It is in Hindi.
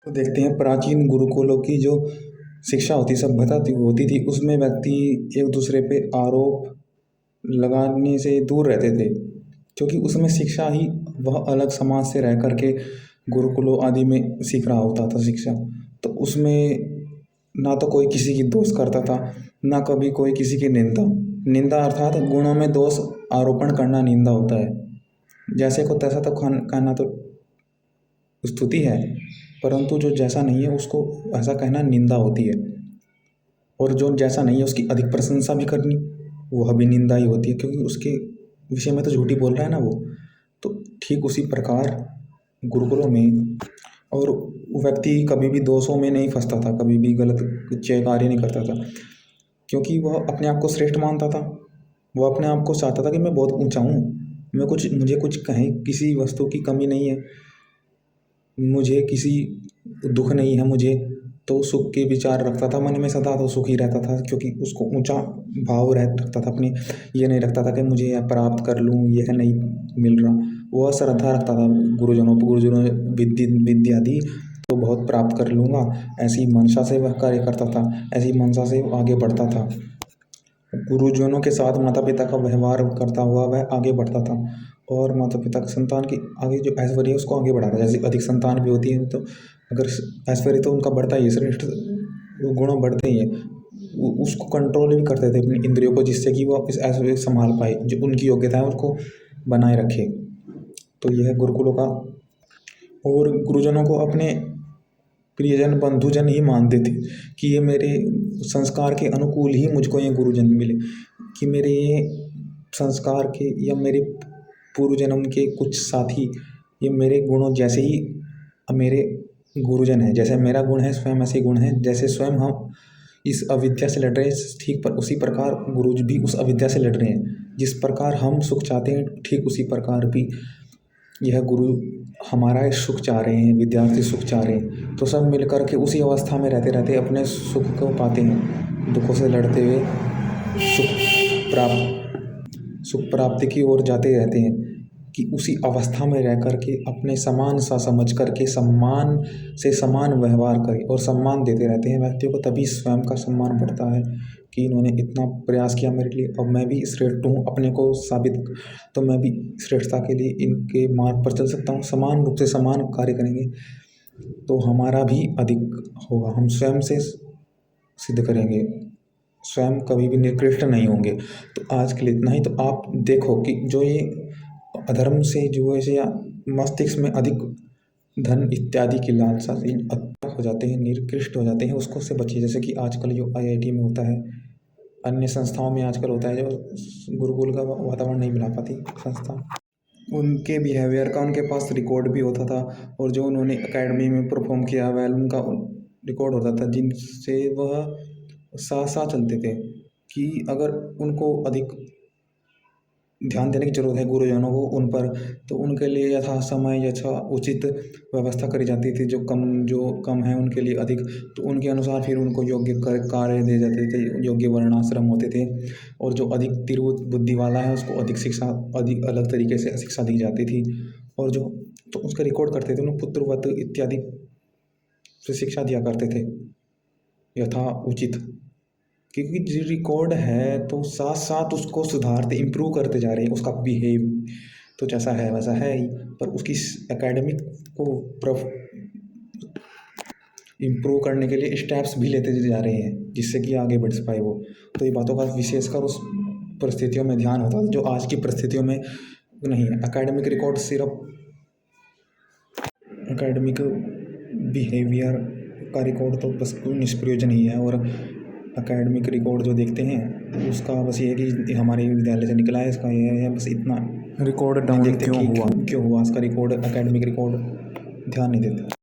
तो देखते हैं प्राचीन गुरुकुलों की जो शिक्षा होती सभ्यता होती थी उसमें व्यक्ति एक दूसरे पे आरोप लगाने से दूर रहते थे क्योंकि उसमें शिक्षा ही वह अलग समाज से रह करके गुरुकुलों आदि में सीख रहा होता था शिक्षा। तो उसमें ना तो कोई किसी की दोष करता था, ना कभी कोई किसी की निंदा। निंदा अर्थात गुणों में दोष आरोपण करना निंदा होता है। जैसे को तैसा तो कहना तो स्तुति है, परंतु जो जैसा नहीं है उसको ऐसा कहना निंदा होती है। और जो जैसा नहीं है उसकी अधिक प्रशंसा भी करनी वह भी निंदा ही होती है, क्योंकि उसके विषय में तो झूठी बोल रहा है ना वो। तो ठीक उसी प्रकार गुरुकुलों में और व्यक्ति कभी भी दोषों में नहीं फंसता था, कभी भी गलत कार्य नहीं करता था, क्योंकि वह अपने आप को श्रेष्ठ मानता था। वह अपने आप को चाहता था कि मैं बहुत ऊंचा हूँ, मुझे कुछ कहीं किसी वस्तु की कमी नहीं है, मुझे किसी दुख नहीं है मुझे। तो सुख के विचार रखता था मन में सदा, तो सुखी रहता था क्योंकि उसको ऊंचा भाव रखता था अपनी। ये नहीं रखता था कि मुझे यह प्राप्त कर लूँ, यह नहीं मिल रहा। वह श्रद्धा रखता था गुरुजनों विद्या दी तो बहुत प्राप्त कर लूँगा, ऐसी मंशा से वह कार्य करता था, ऐसी मंशा से आगे बढ़ता था। गुरुजनों के साथ माता पिता का व्यवहार करता हुआ वह आगे बढ़ता था और माता पिता के संतान की आगे जो ऐश्वर्य है उसको आगे बढ़ाता है। जैसे अधिक संतान भी होती है तो अगर ऐश्वर्य तो उनका बढ़ता ही है, श्रेष्ठ गुण बढ़ते ही हैं। उसको कंट्रोल भी करते थे अपनी इंद्रियों को, जिससे कि वो इस ऐश्वर्य को संभाल पाए, जो उनकी योग्यता है उसको बनाए रखे। तो यह गुरुकुलों का। और गुरुजनों को अपने प्रियजन बंधुजन ही मानते थे कि ये मेरे संस्कार के अनुकूल ही मुझको ये गुरुजन मिले, कि मेरे ये संस्कार के या मेरे पूर्व जन्म के कुछ साथी ये मेरे गुणों जैसे ही मेरे गुरुजन हैं। जैसे मेरा गुण है स्वयं ऐसे गुण है, जैसे स्वयं हम इस अविद्या से लड़ रहे हैं ठीक पर उसी प्रकार गुरु भी उस अविद्या से लड़ रहे हैं। जिस प्रकार हम सुख चाहते हैं ठीक उसी प्रकार भी यह गुरु हमारा सुख चाह रहे हैं, विद्यार्थी सुख चाह रहे हैं। तो सब मिल कर के उसी अवस्था में रहते रहते अपने सुख को पाते हैं, दुखों से लड़ते हुए सुख प्राप्ति की ओर जाते रहते हैं, कि उसी अवस्था में रह कर के अपने समान सा समझ कर के सम्मान से समान व्यवहार करें और सम्मान देते रहते हैं व्यक्तियों को। तभी स्वयं का सम्मान बढ़ता है कि इन्होंने इतना प्रयास किया मेरे लिए, अब मैं भी श्रेष्ठ हूँ, अपने को साबित, तो मैं भी श्रेष्ठता के लिए इनके मार्ग पर चल सकता हूँ। समान रूप से समान कार्य करेंगे तो हमारा भी अधिक होगा, हम स्वयं से सिद्ध करेंगे, स्वयं कभी भी निकृष्ट नहीं होंगे। तो आज के लिए इतना ही। तो आप देखो कि जो ये अधर्म से जुए से या मस्तिष्क में अधिक धन इत्यादि की लालसा से हो जाते हैं, निकृष्ट हो जाते हैं, उसको से बचिए। जैसे कि आजकल जो IIT में होता है, अन्य संस्थाओं में आजकल होता है, जो गुरुकुल का वातावरण नहीं मिला पाती संस्था, उनके बिहेवियर का उनके पास रिकॉर्ड भी होता था, और जो उन्होंने एकेडमी में परफॉर्म किया वह उनका रिकॉर्ड होता था, जिनसे वह साथ साथ चलते थे। कि अगर उनको अधिक ध्यान देने की ज़रूरत है गुरुजनों को उन पर, तो उनके लिए यथा समय यथा उचित व्यवस्था करी जाती थी। जो कम है उनके लिए अधिक, तो उनके अनुसार फिर उनको योग्य कार्य दे जाते थे, योग्य वर्णाश्रम होते थे। और जो अधिक तिरहुत बुद्धि वाला है उसको अधिक शिक्षा, अधिक अलग तरीके से शिक्षा दी जाती थी। और जो तो उसका रिकॉर्ड करते थे, उन्हें पुत्रवत इत्यादि से शिक्षा दिया करते थे यथा उचित। क्योंकि जो रिकॉर्ड है तो साथ साथ उसको सुधारते इम्प्रूव करते जा रहे हैं। उसका बिहेव तो जैसा है वैसा है ही, पर उसकी एकेडमिक को इम्प्रूव करने के लिए स्टेप्स भी लेते जा रहे हैं, जिससे कि आगे बढ़ पाए वो। तो ये बातों का विशेषकर उस परिस्थितियों में ध्यान होता है जो आज की परिस्थितियों में नहीं है। एकेडमिक रिकॉर्ड सिर्फ एकेडमिक बिहेवियर का रिकॉर्ड तो बस कोई निष्प्रयोजन ही है। और एकेडमिक रिकॉर्ड जो देखते हैं उसका बस ये है कि हमारे विद्यालय से निकला है, इसका ये है, बस इतना। रिकॉर्ड डाउन क्यों हुआ इसका रिकॉर्ड, एकेडमिक रिकॉर्ड ध्यान नहीं देते।